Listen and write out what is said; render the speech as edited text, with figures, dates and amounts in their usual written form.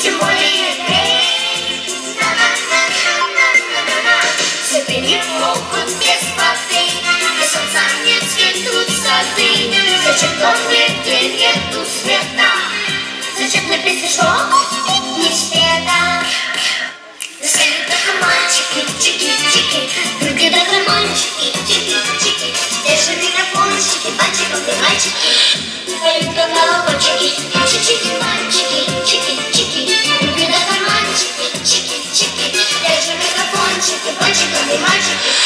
тем более греет. Цветы не могут без воды, без солнца не цветут сады. Зачем в доме, где нету света? Зачем на песне что не спета? На сцене только мальчики, чики-чики, другие только мальчики, чики-чики. Держи микрофончики, мальчиков и мальчики, поют как колокольчики, чики-чики, мальчики, чики-чики, другие только мальчики, чики-чики. Держи микрофончики, мальчиков и мальчики.